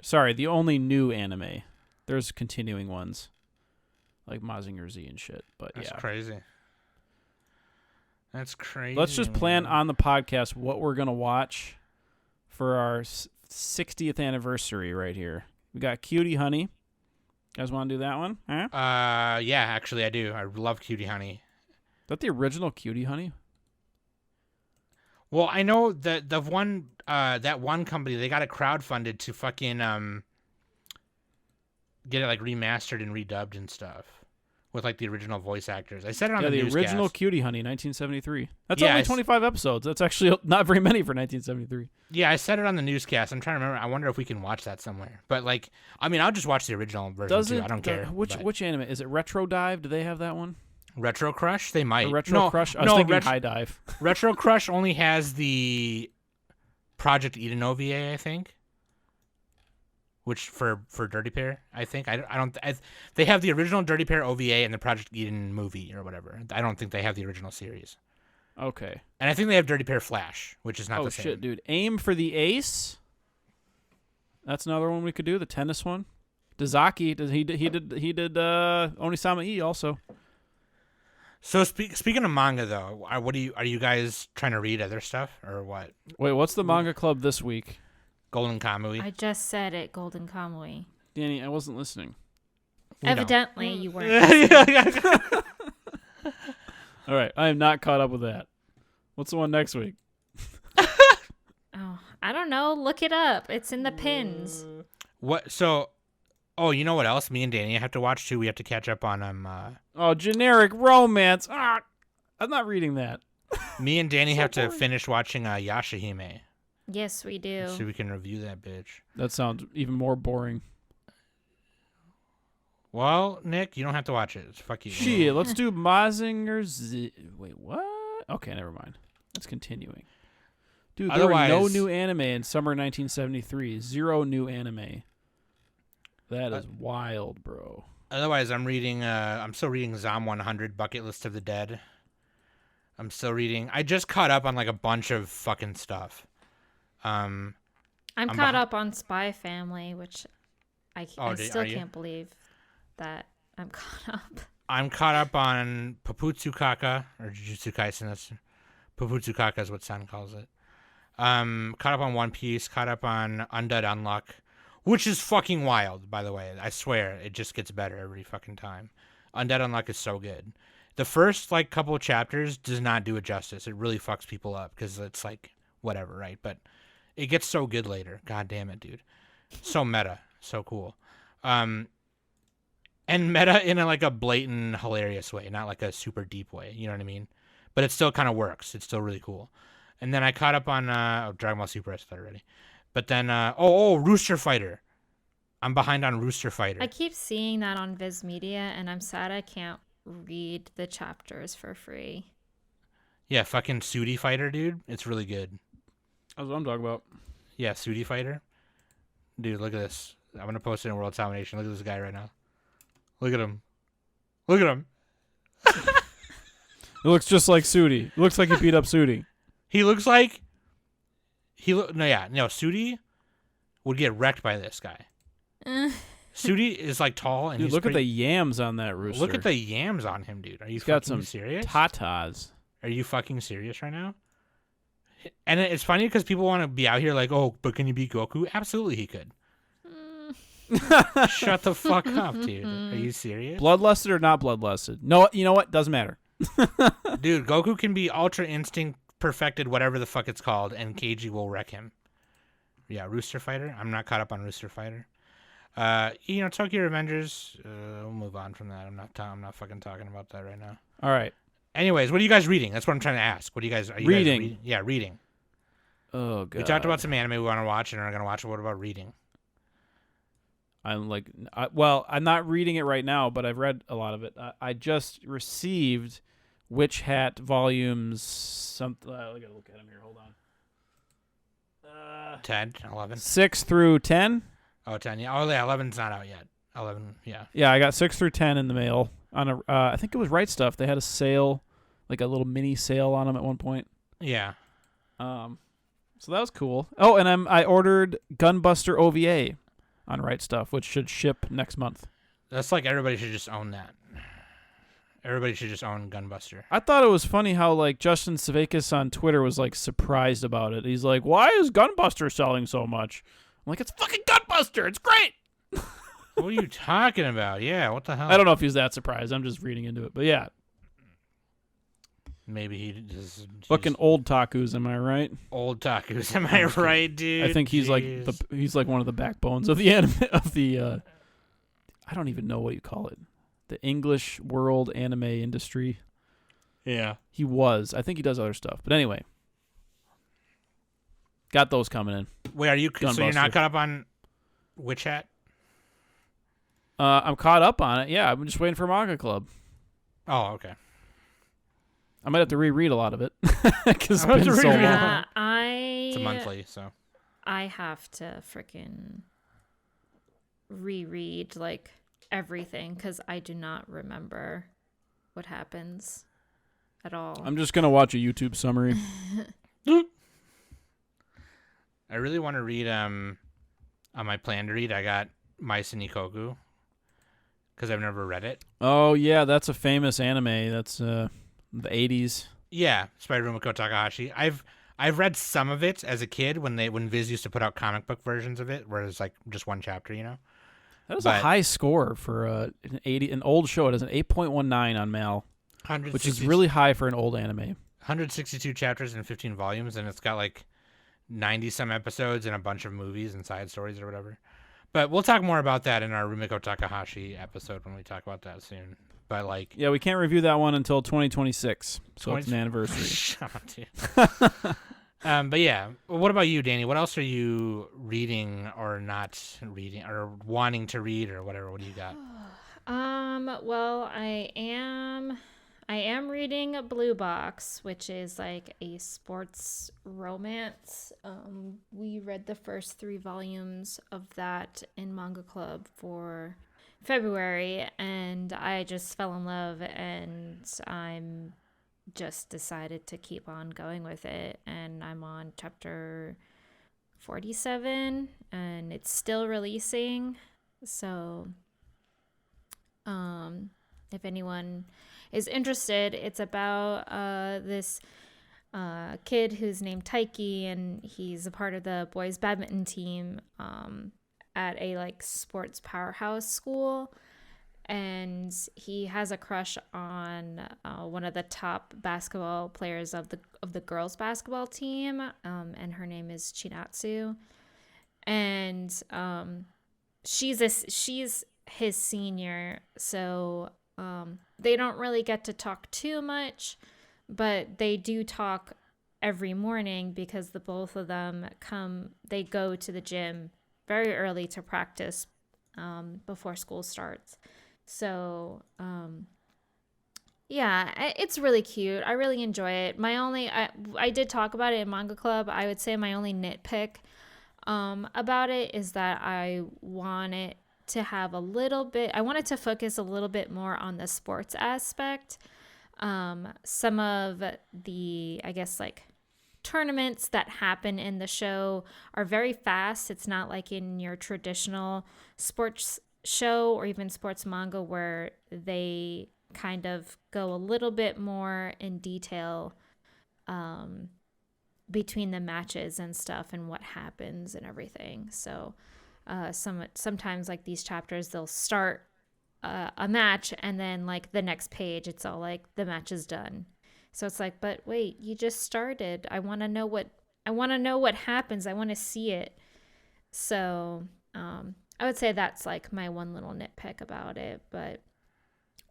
Sorry, the only new anime. There's continuing ones, like Mazinger Z and shit. But That's crazy. That's crazy. Let's just plan on the podcast what we're gonna watch for our 60th anniversary right here. We got Cutie Honey. You guys want to do that one? Huh? Yeah, actually I do. I love Cutie Honey. Is that the original Cutie Honey? Well, I know that the one that one company, they got it crowdfunded to fucking get it like remastered and redubbed and stuff with like the original voice actors. I said it on the newscast. Original Cutie Honey, 1973. That's only 25 episodes. That's actually not very many for 1973. Yeah, I said it on the newscast. I'm trying to remember. I wonder if we can watch that somewhere. But like, I mean, I'll just watch the original version too. I don't care. Which anime is it? Retro Dive? Do they have that one? Retro Crush? They might. Retro Crush? I was thinking High Dive. Retro Crush only has the Project Eden OVA, I think. which for Dirty Pair, I think. They have the original Dirty Pair OVA and the Project Eden movie or whatever. I don't think they have the original series. Okay. And I think they have Dirty Pair Flash, which is not the same. Oh shit, dude! Aim for the Ace. That's another one we could do. The tennis one. Dazaki, he did Onisama E also. So speaking of manga though, are you guys trying to read other stuff or what? Wait, what's the manga club this week? Golden Kamui. I just said it, Golden Kamui. Danny, I wasn't listening. Evidently, you weren't. All right, I am not caught up with that. What's the one next week? Oh, I don't know. Look it up. It's in the pins. What? So, you know what else? Me and Danny have to watch too. We have to catch up on generic romance. I'm not reading that. Me and Danny have to finish watching Yashahime. Yes, we do. So we can review that bitch. That sounds even more boring. Well, Nick, you don't have to watch it. Fuck you. Shit, let's do Mazinger Z. Wait, what? Okay, never mind. That's continuing. Dude, there were no new anime in summer 1973. 0 new anime. That is wild, bro. Otherwise, I'm still reading Zom 100, Bucket List of the Dead. I'm still reading. I just caught up on like a bunch of fucking stuff. I'm caught up on Spy Family, which I still can't believe that I'm caught up. I'm caught up on Paputsu Kaka, or Jujutsu Kaisen. Paputsu Kaka is what San calls it. Caught up on One Piece, caught up on Undead Unluck, which is fucking wild, by the way. I swear, it just gets better every fucking time. Undead Unluck is so good. The first, like, couple of chapters does not do it justice. It really fucks people up, because it's, like, whatever, right? But it gets so good later. God damn it, dude. So meta. So cool. And meta in a blatant, hilarious way, not like a super deep way. You know what I mean? But it still kind of works. It's still really cool. And then I caught up on Dragon Ball Super. I said already. But then, Rooster Fighter. I'm behind on Rooster Fighter. I keep seeing that on Viz Media, and I'm sad I can't read the chapters for free. Yeah, fucking Sudi Fighter, dude. It's really good. That's what I'm talking about. Yeah, Sudi Fighter. Dude, look at this. I'm going to post it in World Domination. Look at this guy right now. Look at him. Look at him. It looks just like Sudi. It looks like he beat up Sudi. He looks like... Sudi would get wrecked by this guy. Sudi is like tall and dude, look at the yams on that rooster. Look at the yams on him, dude. Are you fucking serious? Tatas. Are you fucking serious right now? And it's funny because people want to be out here like, oh, but can you beat Goku? Absolutely, he could. Shut the fuck up, dude. Are you serious? Bloodlusted or not bloodlusted? No, you know what? Doesn't matter. Dude, Goku can be Ultra Instinct perfected, whatever the fuck it's called, and Keiji will wreck him. Yeah, Rooster Fighter. I'm not caught up on Rooster Fighter. Tokyo Revengers. We'll move on from that. I'm not fucking talking about that right now. All right. Anyways, what are you guys reading? That's what I'm trying to ask. What are you guys reading? Yeah, reading. Oh god. We talked about some anime we want to watch and are going to watch. What about reading? I'm not reading it right now, but I've read a lot of it. I just received Witch Hat volumes. Something. I gotta look at them here. Hold on. 10, 11, 6 through 10. Oh, 10. Yeah. Oh, yeah. 11's not out yet. 11. Yeah. Yeah, I got 6 through 10 in the mail on a. I think it was Right Stuff. They had a sale, like a little mini sale on them at one point. Yeah. So that was cool. Oh, and I ordered Gunbuster OVA on Right Stuff, which should ship next month. That's like everybody should just own that. Everybody should just own Gunbuster. I thought it was funny how like Justin Savakis on Twitter was like surprised about it. He's like, "Why is Gunbuster selling so much?" I'm like, "It's fucking Gunbuster. It's great." What are you talking about? Yeah, what the hell? I don't know if he's that surprised. I'm just reading into it, but yeah. Maybe he just fucking old takus. Am I right? Old takus. Am I right, dude? I think he's he's like one of the backbones of the anime of the. I don't even know what you call it. The English world anime industry. Yeah. He was. I think he does other stuff. But anyway. Got those coming in. Wait, are you so you're not caught up on Witch Hat? I'm caught up on it. Yeah, I'm just waiting for Manga Club. Oh, okay. I might have to reread a lot of it because it's been so long. It's a monthly, so I have to freaking reread like everything because I do not remember what happens at all. I'm just gonna watch a YouTube summary. I really want to read on my plan to read. I got Mice and Ikoku because I've never read it. Oh yeah, that's a famous anime. That's the 80s. Yeah, it's by Rumiko Takahashi. I've read some of it as a kid when Viz used to put out comic book versions of it, where it's like just one chapter, you know. That was a high score for an old show. It has an 8.19 on Mal, which is really high for an old anime. 162 chapters and 15 volumes, and it's got like 90 some episodes and a bunch of movies and side stories or whatever. But we'll talk more about that in our Rumiko Takahashi episode when we talk about that soon. But like, yeah, we can't review that one until 2026, so it's an anniversary. Shut up, dude. But yeah, what about you, Danny? What else are you reading or not reading or wanting to read or whatever? What do you got? Well, I am reading Blue Box, which is like a sports romance. We read the first 3 volumes of that in Manga Club for February, and I just fell in love, and I'm just decided to keep on going with it, and I'm on chapter 47, and it's still releasing. So, if anyone is interested, it's about this kid who's named Taiki, and he's a part of the boys badminton team at a like sports powerhouse school, and he has a crush on one of the top basketball players of the girls basketball team, and her name is Chinatsu, and she's his senior, so they don't really get to talk too much, but they do talk every morning because the both of them they go to the gym very early to practice before school starts. So yeah, it's really cute. I really enjoy it. I did talk about it in Manga Club. I would say my only nitpick about it is that I want it to focus a little bit more on the sports aspect. Some of the, I guess, like tournaments that happen in the show are very fast. It's not like in your traditional sports show or even sports manga where they kind of go a little bit more in detail between the matches and stuff and what happens and everything. So sometimes like these chapters, they'll start a match and then like the next page it's all like the match is done. So it's like, but wait, you just started. I want to know what happens. I want to see it. So I would say that's like my one little nitpick about it, but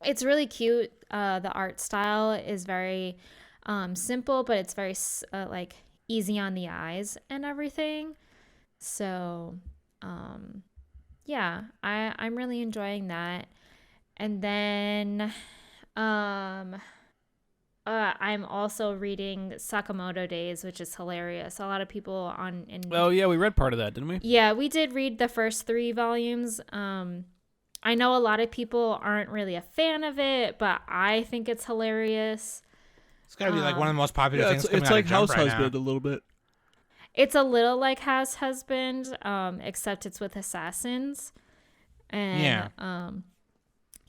it's really cute. The art style is very simple, but it's very like easy on the eyes and everything. So yeah, I'm really enjoying that. And then I'm also reading Sakamoto Days, which is hilarious. A lot of people Oh yeah, we read part of that, didn't we? Yeah, we did read the first 3 volumes. I know a lot of people aren't really a fan of it, but I think it's hilarious. It's gotta be like one of the most popular things. It's like House right Husband now. a little bit. It's a little like House Husband, except it's with assassins. And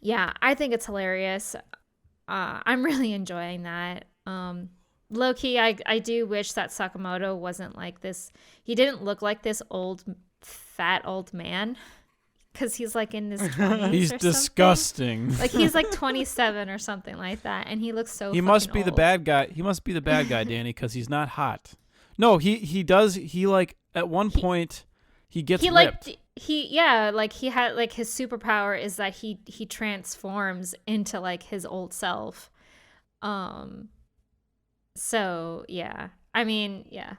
yeah, I think it's hilarious. I'm really enjoying that. Low-key, I do wish that Sakamoto wasn't like this. He didn't look like this fat old man, because he's like in his 20s. He's or disgusting. Something. Like he's like 27 or something like that, and he looks so. He must be old. the bad guy. He must be the bad guy, Danny, because he's not hot. No, he does. He like at one point he gets ripped. Like he had like his superpower is that he transforms into like his old self. So yeah, I mean yeah.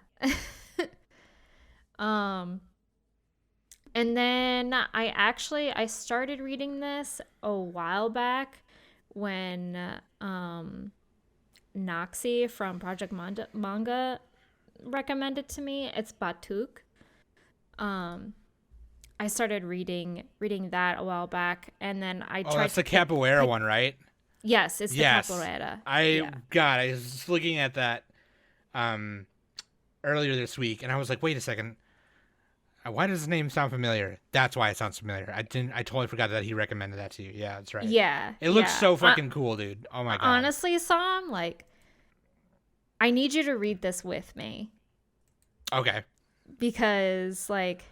And then I started reading this a while back when Noxie from Project Manga recommended to me. It's Batuk. I started reading that a while back, and then I tried. Oh, that's the capoeira one, right? Yes, it's the capoeira. I was looking at that earlier this week, and I was like, wait a second. Why does his name sound familiar? That's why it sounds familiar. I totally forgot that he recommended that to you. Yeah, that's right. Yeah. It looks so fucking cool, dude. Oh my god. Honestly, Sam, like, I need you to read this with me. Okay. Because like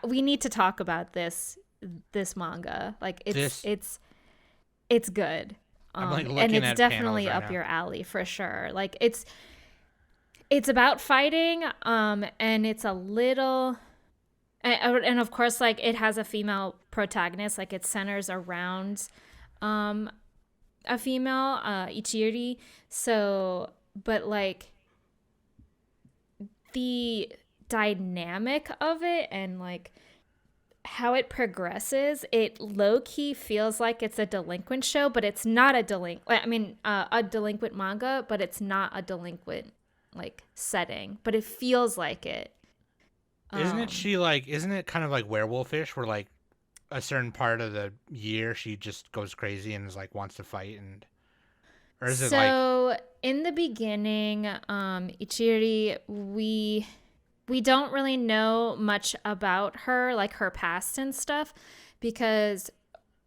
we need to talk about this manga. Like it's good. I'm like looking and it's at definitely right up now. your alley for sure. Like it's about fighting, and it's a little, and of course, like it has a female protagonist. Like it centers around, a female, Ichiri. So, but like the dynamic of it and like how it progresses, it low-key feels like it's a delinquent show, but it's not a delinquent manga, but it's not a delinquent like setting, but it feels like it. Isn't it kind of like Werewolfish, where like a certain part of the year she just goes crazy and is like wants to fight, and or is it like? So in the beginning, Ichiri, we don't really know much about her, like her past and stuff, because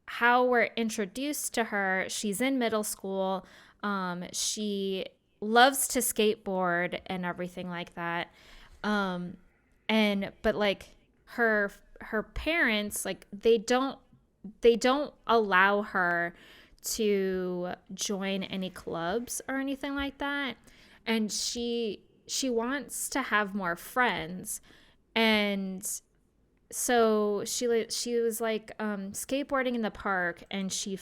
how we're introduced to her, she's in middle school. She loves to skateboard and everything like that. But like her parents, like they don't allow her to join any clubs or anything like that. And she wants to have more friends, and so she was like skateboarding in the park, and she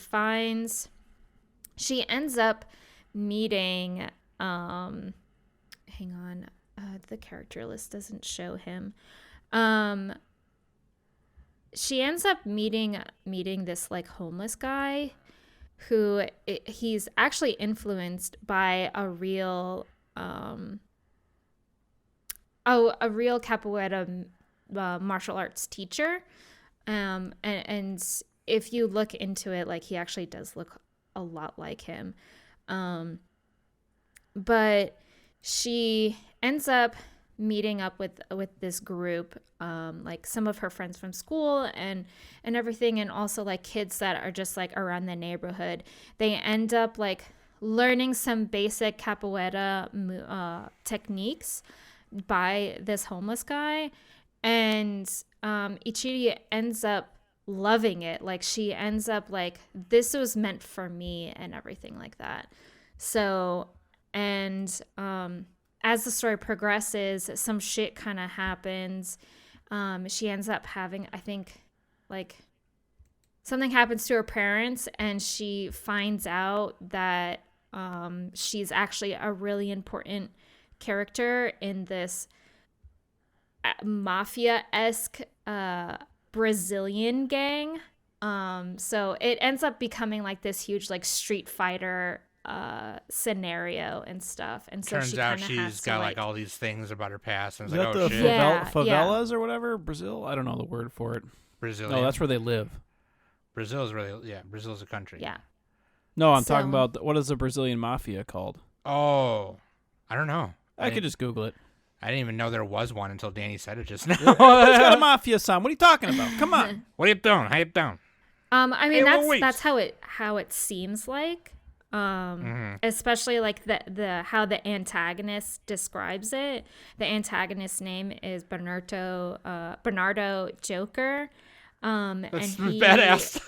ends up meeting hang on, the character list doesn't show him. She ends up meeting this like homeless guy who he's actually influenced by a real capoeira martial arts teacher, and if you look into it, like he actually does look a lot like him, but she ends up meeting up with this group, like some of her friends from school and everything, and also like kids that are just like around the neighborhood. They end up like learning some basic capoeira techniques by this homeless guy, and Ichiri ends up loving it. Like she ends up like, this was meant for me and everything like that. So, and as the story progresses, some shit kind of happens. She ends up having, I think, like something happens to her parents, and she finds out that she's actually a really important character in this mafia-esque Brazilian gang. So it ends up becoming like this huge like Street Fighter scenario and stuff. And so turns out she's got like all these things about her past, and it's like, oh shit. Favelas or whatever? Brazil? I don't know the word for it. Brazilian. No, that's where they live. Brazil's Brazil's a country. Yeah. No, I'm talking about what is the Brazilian mafia called? Oh, I don't know. I could just Google it. I didn't even know there was one until Danny said it just now. It's got a mafia song. What are you talking about? Come on. What are you doing? How you doing? I mean, that's how it seems like. Especially like the how the antagonist describes it. The antagonist's name is Bernardo Joker. That's and badass.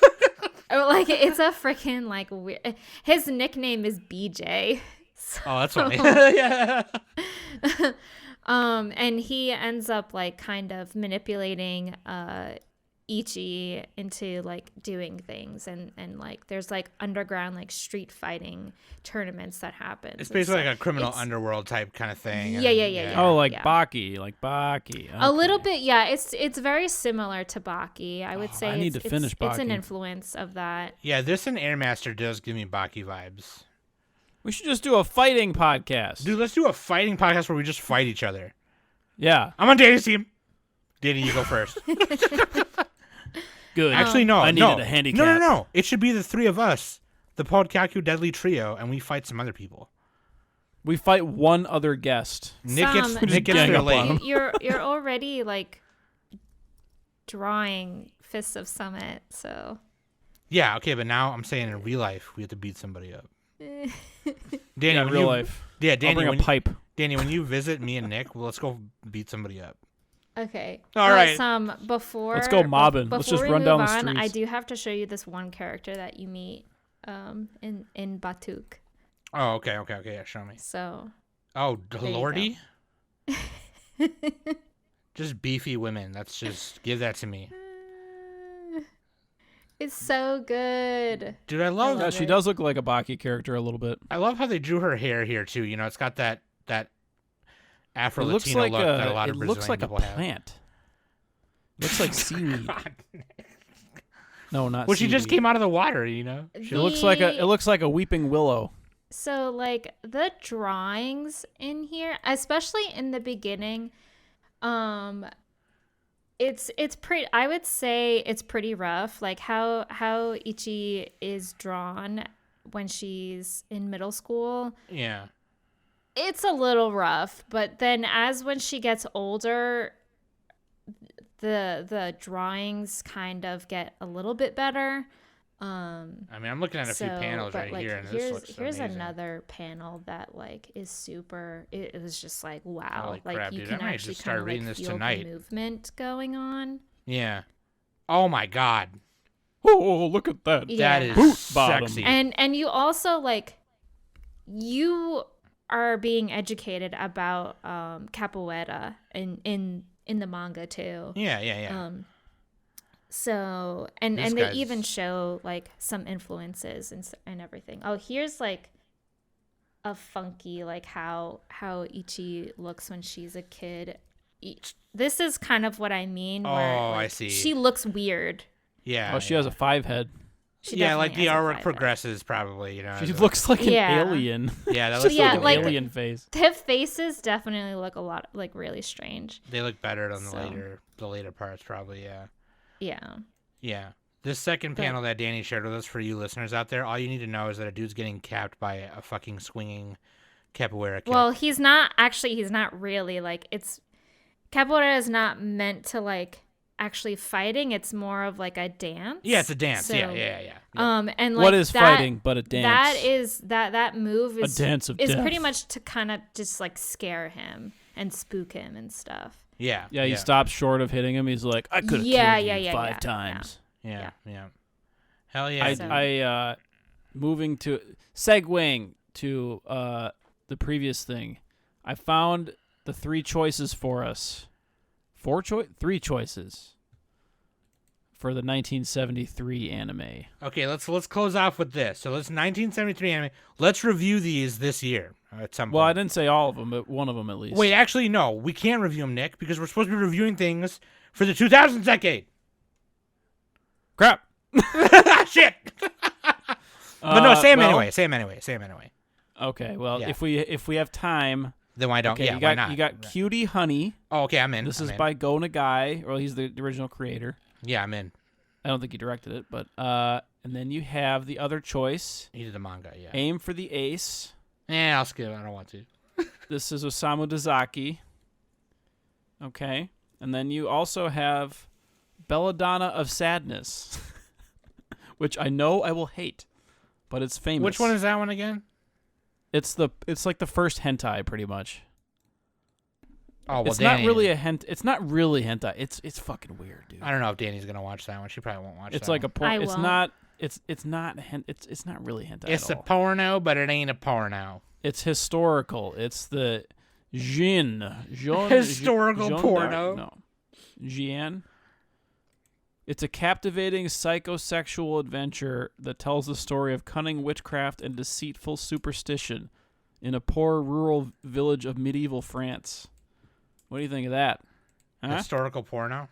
Like it's a freaking like weird. His nickname is BJ. So. Oh, that's funny. Yeah. And he ends up like kind of manipulating Ichi into like doing things, and like there's like underground like street fighting tournaments that happen. It's basically like a criminal underworld type kind of thing. Yeah. Oh, like Baki. Okay. A little bit, yeah. It's very similar to Baki. I would say I need to finish Baki. It's an influence of that. Yeah, this and Airmaster does give me Baki vibes. We should just do a fighting podcast. Dude, let's do a fighting podcast where we just fight each other. Yeah. I'm on Danny's team. Danny, you go first. Good. Actually, no. I needed a handicap. No. It should be the three of us, the Podkaku Deadly Trio, and we fight some other people. We fight one other guest. Nick gets gang their up on lane. him. You're already like drawing Fists of Summit, so. Yeah, okay, but now I'm saying in real life we have to beat somebody up. Danny, Yeah, when real you- life. Yeah, I'll Danny, bring a pipe. Danny, when you visit me and Nick, well, let's go beat somebody up. Okay. All right. Before Let's go mobbing. Let's before just we run down move the on, streets. I do have to show you this one character that you meet in Batuk. Oh, okay, yeah, show me. So. Oh, you Lordy? Just beefy women. Let's just give that to me. It's so good. Dude, I love Yeah, she does look like a Baki character a little bit. I love how they drew her hair here too. You know, it's got that Afro It looks Latino like look that a lot it of looks Brazilian like a people have. plant. Looks like seaweed. No, not. Well, she just seaweed. came out of the water, you know. It looks like a weeping willow. So like the drawings in here, especially in the beginning, it's pretty. I would say it's pretty rough. Like how Ichi is drawn when she's in middle school. Yeah. It's a little rough, but then when she gets older, the drawings kind of get a little bit better. I mean, I'm looking at a few panels right here, and this looks here's amazing. another panel that like is super. It was just like wow, Holy like crap, you dude. can I might actually just start kind of reading like this feel tonight. the movement going on. Yeah. Oh my God. Oh, look at that. Yeah. That is Boot bottom. sexy. And you also like you are being educated about capoeira in the manga too. Yeah. So and This they guy's- even show like some influences and everything. Oh, here's like a funky like how Ichi looks when she's a kid. This is kind of what I mean. Where, Oh, I like, see. She looks weird. Yeah. Oh, she has a 5 head. She Yeah, like definitely the has a artwork five progresses probably, you know. She as looks like an Yeah. alien. Yeah, that looks Yeah, like, like- an alien. Alien face. Their faces definitely look a lot like really strange. They look better on So. the later parts probably, yeah. Yeah. Yeah. This second But- panel that Danny shared with us for you listeners out there, all you need to know is that a dude's getting capped by a fucking swinging capoeira kick. Well, he's not really like it's capoeira is not meant to like actually fighting. It's more of like a dance. yeah, it's a dance. So, Yeah. And like What is that, fighting but a dance? That is that move is dance of is death. pretty much to kind of just like scare him and spook him and stuff. Yeah. Yeah, he stops short of hitting him. He's like, I could have Yeah, killed yeah, you yeah, 5 yeah, times. Yeah. Hell yeah. dude. I moving to segueing to the previous thing. I found the 3 choices for us. 3 choices for the 1973 anime. Okay, let's close off with this. So let's 1973 anime. Let's review these this year at some point. Well, I didn't say all of them, but one of them at least. Wait, actually no, we can't review them, Nick, because we're supposed to be reviewing things for the 2000s decade. Crap. Shit. But no, say them well, anyway. Say them anyway. Okay, well, Yeah. if we have time, Then why don't? okay, yeah, you got why not? you got Cutie Honey. Oh, okay, I'm in. This I'm is in. by Go Nagai. Well, he's the original creator. Yeah, I'm in. I don't think he directed it, but and then you have the other choice, He did the manga. Yeah. Aim for the Ace. I'll skip. I don't want to. This is Osamu Dezaki. Okay, and then you also have Belladonna of Sadness, which I know I will hate, but it's famous. Which one is that one again? It's like the first hentai, pretty much. Oh, well, It's Danny. not really a It's not really hentai. It's fucking weird, dude. I don't know if Danny's gonna watch that one. She probably won't watch. It's that like one. a porn. I It's won't. not. It's not. It's not really hentai. It's at a all. porno, but it ain't a porno. It's historical. It's the Jean Historical porno. No, Jean. It's a captivating psychosexual adventure that tells the story of cunning witchcraft and deceitful superstition in a poor rural village of medieval France. What do you think of that? Huh? Historical porno.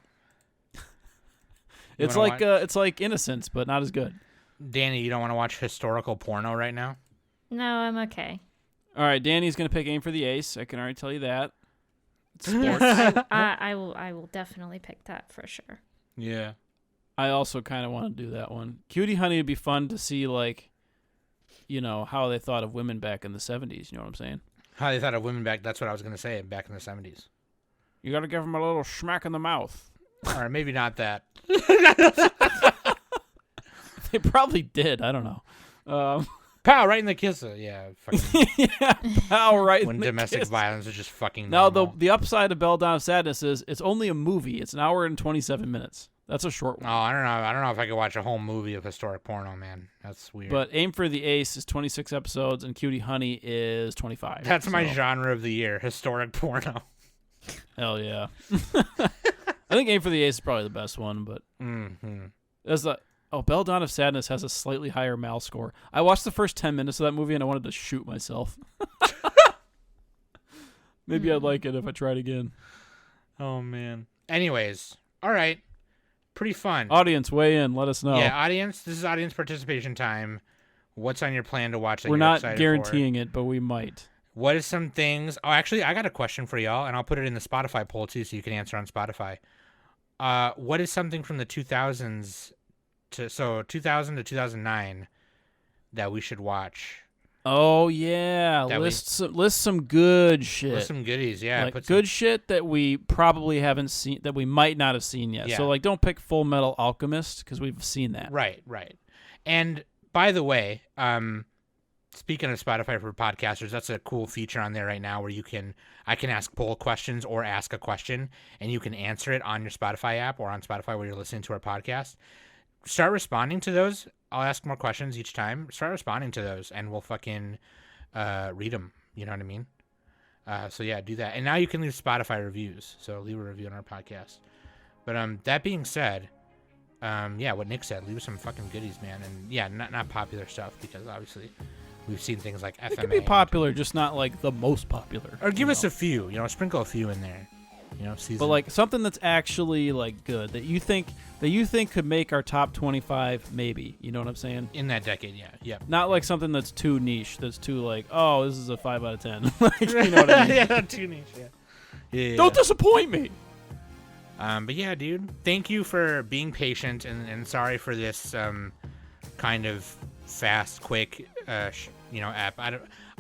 It's wanna like it's like Innocence, but not as good. Danny, you don't want to watch historical porno right now? No, I'm okay. All right, Danny's gonna pick Aim for the Ace. I can already tell you that. Yes, I will definitely pick that for sure. Yeah. I also kind of want to do that one. Cutie Honey would be fun to see, like, you know, how they thought of women back in the 70s. You know what I'm saying? How they thought of women back. That's what I was going to say back in the 70s. You got to give them a little smack in the mouth. Or maybe not that. They probably did. I don't know. Pow, right in the kisser. Yeah. Fucking, Yeah, pow, right when in the domestic kiss. violence is just fucking Now, normal. the upside of Belle Dawn of Sadness is it's only a movie. It's an hour and 27 minutes. That's a short one. Oh, I don't know. I don't know if I could watch a whole movie of historic porno, man. That's weird. But Aim for the Ace is 26 episodes, and Cutie Honey is 25. That's my genre of the year, historic porno. Hell yeah. I think Aim for the Ace is probably the best one, but there's the Belle Dawn of Sadness has a slightly higher Mal score. I watched the first 10 minutes of that movie and I wanted to shoot myself. Maybe I'd like it if I tried again. Oh, man. Anyways, all right. Pretty fun. Audience, weigh in. Let us know. Yeah, audience, this is audience participation time. What's on your plan to watch that We're you're not excited guaranteeing it, but we might. What is some things... Oh, actually, I got a question for y'all, and I'll put it in the Spotify poll, too, so you can answer on Spotify. What is something from the 2000s... 2000 to 2009 that we should watch? Oh yeah, list some good shit. List some goodies, yeah. Like good shit that we probably haven't seen, that we might not have seen yet. Yeah. So like, don't pick Full Metal Alchemist because we've seen that. Right. And by the way, speaking of Spotify for podcasters, that's a cool feature on there right now where I can ask poll questions or ask a question, and you can answer it on your Spotify app or on Spotify where you're listening to our podcast. Start responding to those. I'll ask more questions each time. Start responding to those, and we'll fucking read them. You know what I mean? So yeah, do that. And now you can leave Spotify reviews. So leave a review on our podcast. But that being said, yeah, what Nick said, leave some fucking goodies, man. And yeah, not popular stuff, because obviously we've seen things like FMA. It could be popular, just not like the most popular. Or give us a few. You know, sprinkle a few in there. You know, season. But like something that's actually like good that you think could make our top 25, maybe. You know what I'm saying? In that decade, yeah. Yep. Not like something that's too niche. That's too like, oh, this is a 5 out of 10. Like, you know what I mean? Yeah, too niche. Yeah. Don't disappoint me. But yeah, dude, thank you for being patient, and sorry for this kind of fast, quick, app.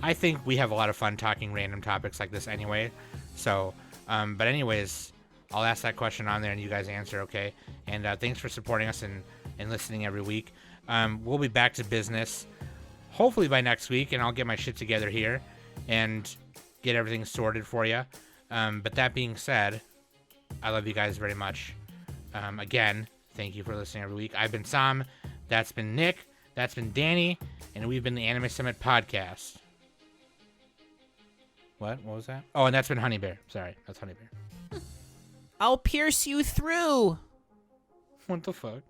I think we have a lot of fun talking random topics like this anyway. So, but anyways, I'll ask that question on there and you guys answer, okay? And thanks for supporting us and listening every week. We'll be back to business hopefully by next week, and I'll get my shit together here and get everything sorted for you. But that being said, I love you guys very much. Again, thank you for listening every week. I've been Sam. That's been Nick. That's been Danny. And we've been the Anime Summit Podcast. What was that? Oh, and that's been Hunny Bear. Sorry, that's Hunny Bear. I'll pierce you through. What the fuck?